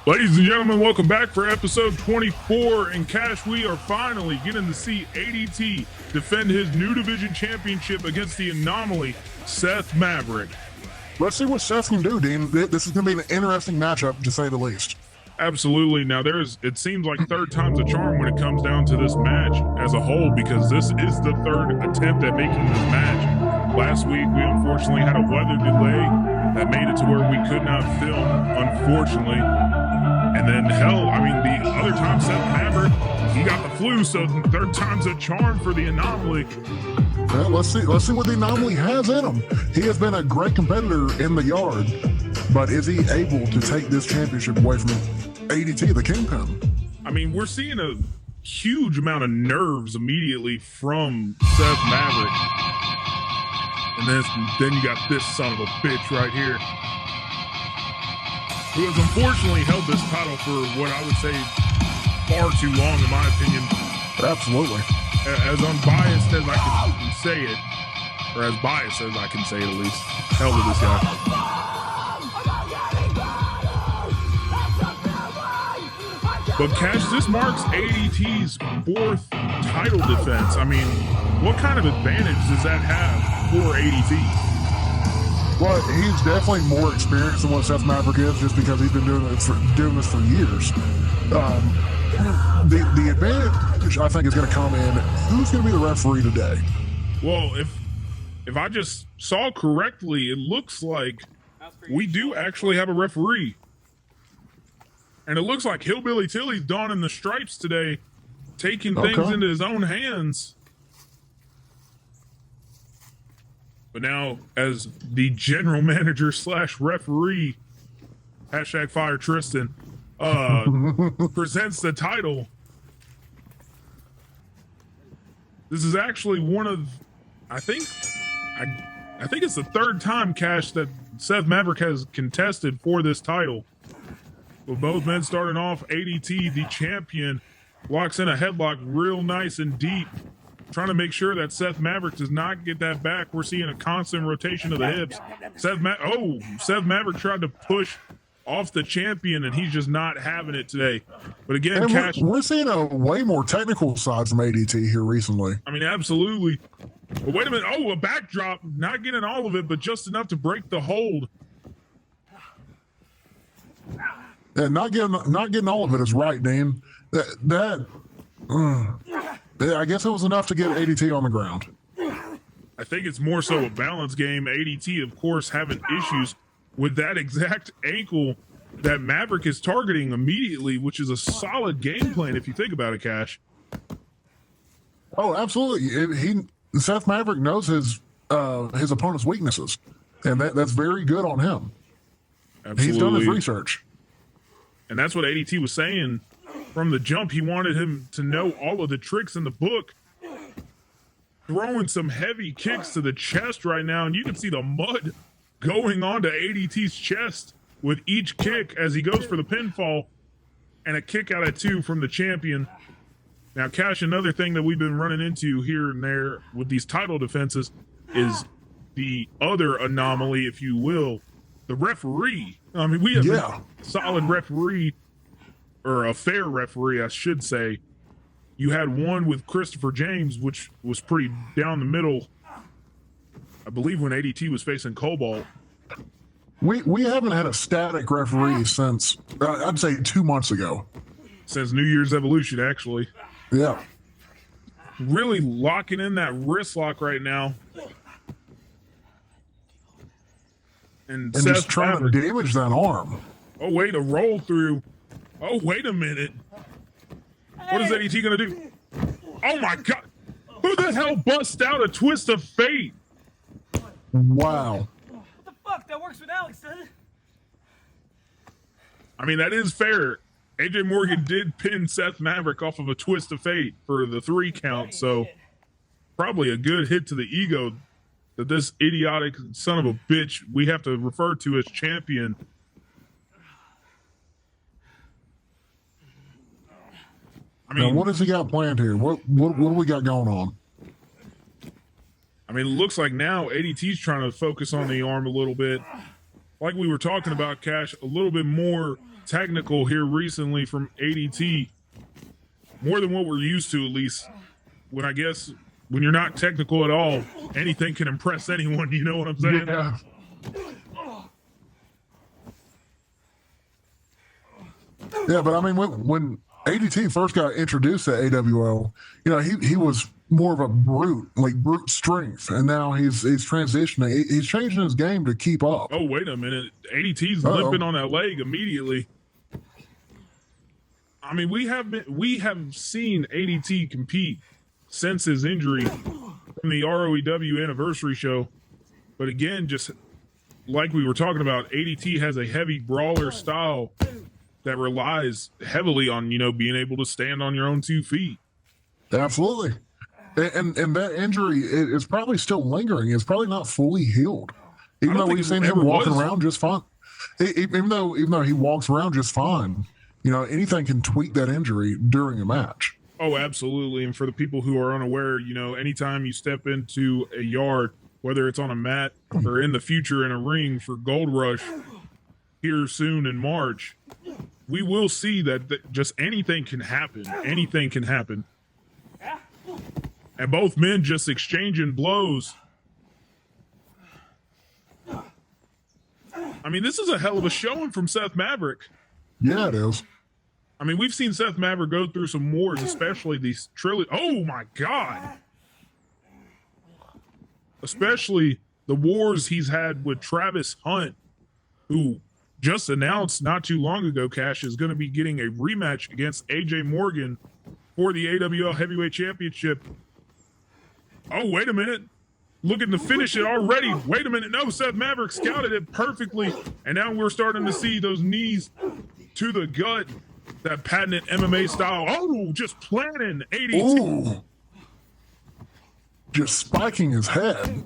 Ladies and gentlemen, welcome back for episode 24. And Cash, we are finally getting to see ADT defend his N.E.W Division championship against the Anomaly, Seth Maverick. Let's see what Seth can do, Dean. This is going to be an interesting matchup, to say the least. Absolutely. Now, it seems like third time's a charm when it comes down to this match as a whole, because this is the third attempt at making this match. Last week, we unfortunately had a weather delay that made it to where we could not film, unfortunately. And then, hell, I mean, the other time Seth Maverick, he got the flu, so third time's a charm for the Anomaly. Well, let's see what the Anomaly has in him. He has been a great competitor in the yard, but is he able to take this championship away from ADT, the Kingpin? I mean, we're seeing a huge amount of nerves immediately from Seth Maverick. And then you got this son of a bitch right here, who has unfortunately held this title for what I would say far too long, in my opinion. Absolutely. As unbiased as I can say it, or as biased as I can say it at least. Hell to this guy. But Cash, this marks ADT's fourth title defense. I mean, what kind of advantage does that have for ADT? Well, he's definitely more experienced than what Seth Maverick is, just because he's been doing this for years. The advantage, I think, is going to come in who's going to be the referee today. Well, if I just saw correctly, it looks like we do actually have a referee. And it looks like Hillbilly Tilly's donning the stripes today, taking things into his own hands. But now, as the general manager / referee, hashtag fire Tristan, presents the title, this is actually one of, I think it's the third time, Cash, that Seth Maverick has contested for this title. With both men starting off, ADT, the champion, locks in a headlock real nice and deep, trying to make sure that Seth Maverick does not get that back. We're seeing a constant rotation of the hips. Seth Maverick tried to push off the champion, and he's just not having it today. But again, and Cash, we're seeing a way more technical side from ADT here recently. I mean, absolutely. But wait a minute. Oh, a backdrop. Not getting all of it, but just enough to break the hold. And not getting all of it is right, Dean. I guess it was enough to get ADT on the ground. I think it's more so a balance game. ADT, of course, having issues with that exact ankle that Maverick is targeting immediately, which is a solid game plan if you think about it, Cash. Oh, absolutely. Seth Maverick knows his opponent's weaknesses, and that's very good on him. Absolutely. He's done his research. And that's what ADT was saying from the jump. He wanted him to know all of the tricks in the book. Throwing some heavy kicks to the chest right now, and you can see the mud going onto ADT's chest with each kick as he goes for the pinfall, and a kick out at 2 from the champion. Now, Cash, another thing that we've been running into here and there with these title defenses is the other anomaly, if you will, the referee. I mean, we have a solid referee, or a fair referee, I should say. You had one with Christopher James, which was pretty down the middle, I believe, when ADT was facing Cobalt. We haven't had a static referee since, I'd say 2 months ago. Since New Year's Evolution, actually. Yeah. Really locking in that wrist lock right now. And just trying to damage that arm. Oh, wait, a roll through. Oh, wait a minute. What is ADT going to do? Oh, my God. Who the hell bust out a twist of fate? Wow. What the fuck? That works with Alex, doesn't it? I mean, that is fair. AJ Morgan did pin Seth Maverick off of a twist of fate for the 3 count, so probably a good hit to the ego that this idiotic son of a bitch we have to refer to as champion. I mean, now, what has he got planned here? What do we got going on? I mean, it looks like now ADT's trying to focus on the arm a little bit. Like we were talking about, Cash, a little bit more technical here recently from ADT. More than what we're used to, at least. When I guess when you're not technical at all, anything can impress anyone. You know what I'm saying? Yeah. Yeah, but I mean, when ADT first got introduced to AWL, you know, he was more of a brute strength, and now he's transitioning. He's changing his game to keep up. Oh, wait a minute. ADT's limping on that leg immediately. I mean, we have seen ADT compete since his injury from the ROEW anniversary show. But again, just like we were talking about, ADT has a heavy brawler style that relies heavily on, you know, being able to stand on your own 2 feet. Absolutely. And that injury is probably still lingering. It's probably not fully healed. Even though we've seen him walking around just fine. Even though he walks around just fine, you know, anything can tweak that injury during a match. Oh, absolutely. And for the people who are unaware, you know, anytime you step into a yard, whether it's on a mat or in the future in a ring for Gold Rush here soon in March, we will see that just anything can happen. Anything can happen. And both men just exchanging blows. I mean, this is a hell of a showing from Seth Maverick. Yeah, it is. I mean, we've seen Seth Maverick go through some wars, especially these trilogy. Oh my God! Especially the wars he's had with Travis Hunt, who just announced not too long ago, Cash, is going to be getting a rematch against AJ Morgan for the AWL Heavyweight Championship. Oh, wait a minute. Looking to finish it already. Wait a minute. No, Seth Maverick scouted it perfectly. And now we're starting to see those knees to the gut. That patented MMA style. Oh, just planting ADT. Ooh. Just spiking his head.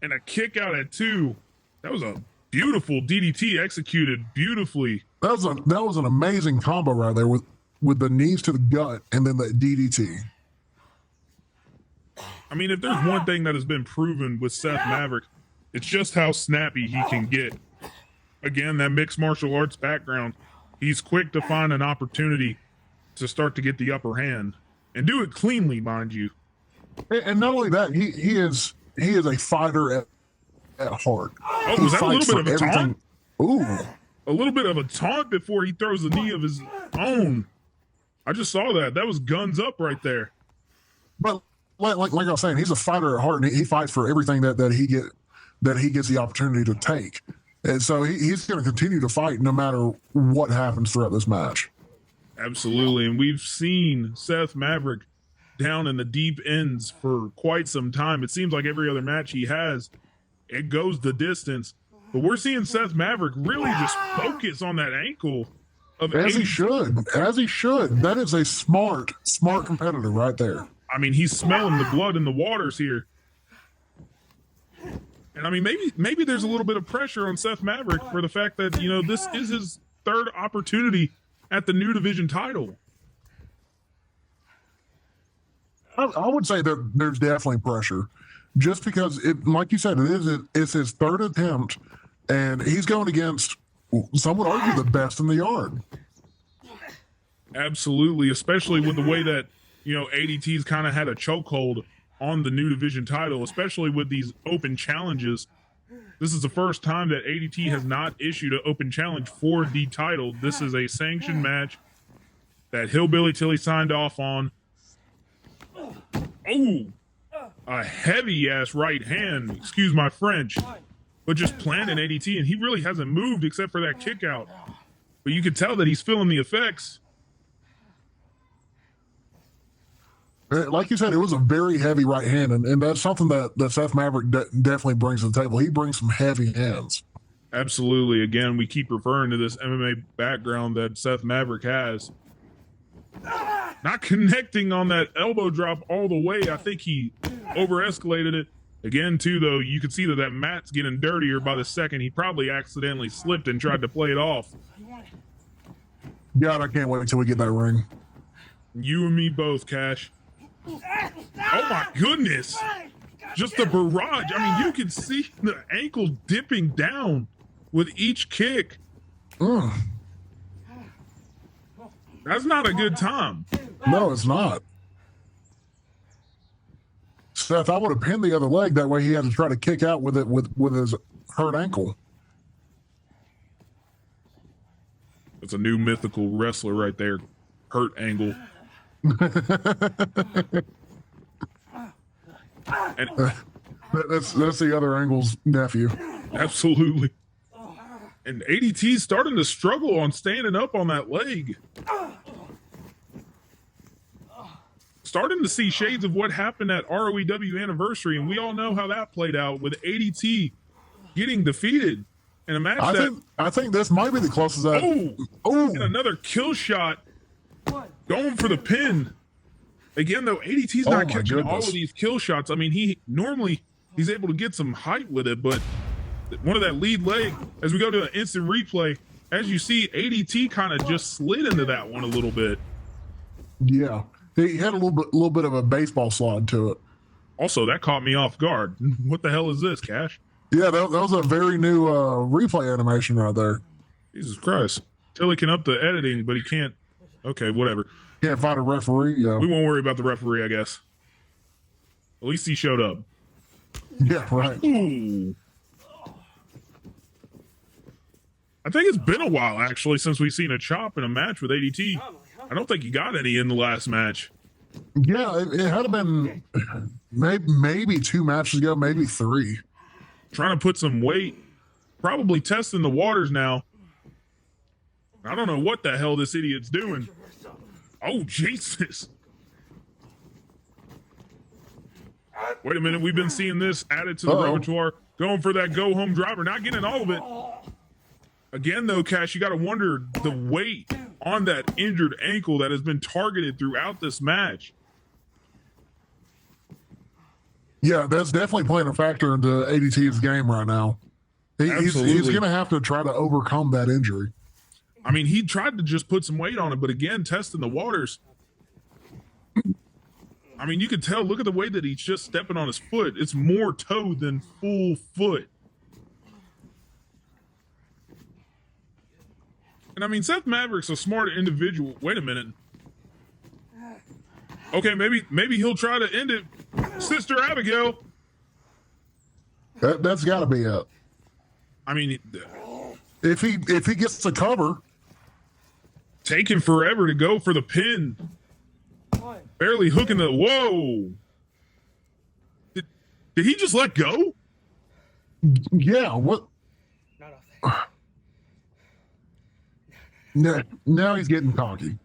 And a kick out at 2. That was a beautiful DDT executed beautifully. That was an amazing combo right there with the knees to the gut and then the DDT. I mean, if there's one thing that has been proven with Seth Maverick, it's just how snappy he can get. Again, that mixed martial arts background, he's quick to find an opportunity to start to get the upper hand and do it cleanly, mind you. And not only that, he is a fighter at heart. Oh, was that a little bit of a taunt? Ooh. A little bit of a taunt before he throws the knee of his own. I just saw that. That was guns up right there. But like I was saying, he's a fighter at heart, and he fights for everything that he gets the opportunity to take. And so he's going to continue to fight no matter what happens throughout this match. Absolutely. And we've seen Seth Maverick down in the deep ends for quite some time. It seems like every other match he has, it goes the distance. But we're seeing Seth Maverick really just focus on that ankle. As he should. That is a smart competitor right there. I mean, he's smelling the blood in the waters here. And I mean, maybe there's a little bit of pressure on Seth Maverick for the fact that, you know, this is his third opportunity at the N.E.W Division title. I would say that there's definitely pressure, just because, like you said, it's his third attempt, and he's going against, some would argue, the best in the yard. Absolutely, especially with the way that, you know, ADT's kind of had a chokehold on the N.E.W Division title, especially with these open challenges. This is the first time that ADT has not issued an open challenge for the title. This is a sanctioned match that Hillbilly Tilly signed off on. Oh, a heavy-ass right hand, excuse my French, but just planting ADT, and he really hasn't moved except for that kick out. But you can tell that he's feeling the effects. Like you said, it was a very heavy right hand, and that's something that Seth Maverick definitely brings to the table. He brings some heavy hands. Absolutely. Again, we keep referring to this MMA background that Seth Maverick has. Not connecting on that elbow drop all the way. I think he over-escalated it. Again, too, though, you can see that mat's getting dirtier by the second. He probably accidentally slipped and tried to play it off. God, I can't wait until we get that ring. You and me both, Cash. Oh my goodness. Just the barrage. I mean, you can see the ankle dipping down with each kick. That's not a good time. No, it's not. Seth, I would have pinned the other leg. That way he had to try to kick out with it with his hurt ankle. That's a new mythical wrestler right there. Hurt Angle. And That's the other Angle's nephew. absolutely. And ADT's starting to struggle on standing up on that leg. Starting to see shades of what happened at ROEW Anniversary, and we all know how that played out with ADT getting defeated in a match I think this might be the closest that. and another kill shot going for the pin. Again, though, ADT's not catching all of these kill shots. I mean, he's able to get some height with it, but one of that lead leg, as we go to an instant replay, as you see, ADT kind of just slid into that one a little bit. Yeah, he had a little bit of a baseball slide to it. Also, that caught me off guard. What the hell is this, Cash? Yeah, that was a very new replay animation right there. Jesus Christ. Tilly can up the editing, but he can't. Okay, whatever. Can't find a referee. Yeah, We won't worry about the referee, I guess. At least he showed up. yeah, right. Ooh. I think it's been a while, actually, since we've seen a chop in a match with ADT. I don't think he got any in the last match. Yeah, it had been maybe 2 matches ago, maybe 3. Trying to put some weight. Probably testing the waters now. I don't know what the hell this idiot's doing. Oh, Jesus. Wait a minute. We've been seeing this added to the repertoire. Going for that go-home driver. Not getting all of it. Again, though, Cash, you got to wonder the weight on that injured ankle that has been targeted throughout this match. Yeah, that's definitely playing a factor into ADT's game right now. He's going to have to try to overcome that injury. I mean, he tried to just put some weight on it, but again, testing the waters. I mean, you can tell, look at the way that he's just stepping on his foot. It's more toe than full foot. And I mean, Seth Maverick's a smart individual. Wait a minute. Okay, maybe he'll try to end it. Sister Abigail. That's got to be it. I mean, If he gets the cover, taking forever to go for the pin. Barely hooking the. Whoa! Did he just let go? yeah. What? Now he's getting cocky.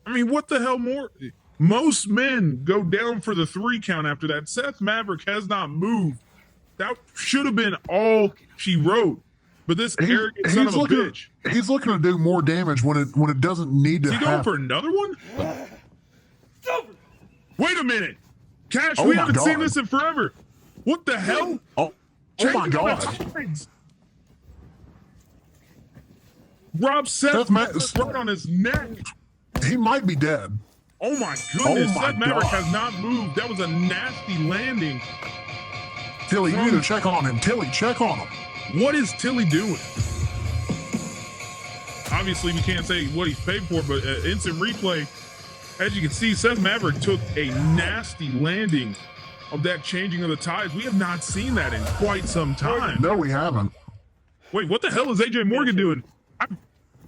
I mean, what the hell more? Most men go down for the 3 count after that. Seth Maverick has not moved. That should have been all she wrote. But this arrogant son of a bitch. He's looking to do more damage when it doesn't need to Is he happen. going for another one? Wait a minute. Cash, Oh we my haven't God. seen this in forever. What the hell? Oh my Changing God. sides. Rob Seth Maverick right on his neck. He might be dead. Oh my goodness. Oh my Seth Maverick God. has not moved. That was a nasty landing. Tilly, you need to check on him. Tilly, check on him. What is Tilly doing? Obviously, we can't say what he's paid for, but instant replay, as you can see, Seth Maverick took a nasty landing of that changing of the tides. We have not seen that in quite some time. No, we haven't. Wait, what the hell is AJ Morgan doing?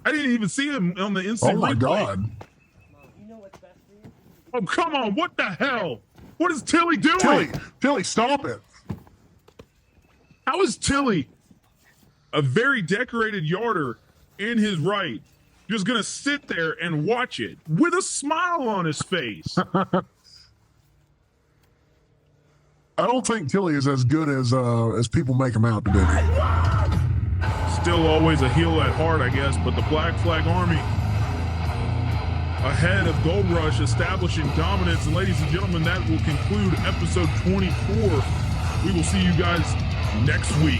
I didn't even see him on the instant Oh my replay. God. Oh, come on. What the hell? What is Tilly doing? Tilly, stop it. How is Tilly, a very decorated yarder in his right, just going to sit there and watch it with a smile on his face? I don't think Tilly is as good as people make him out to be. Still always a heel at heart, I guess, but the Black Flag Army ahead of Gold Rush, establishing dominance. And ladies and gentlemen, that will conclude episode 24. We will see you guys next week.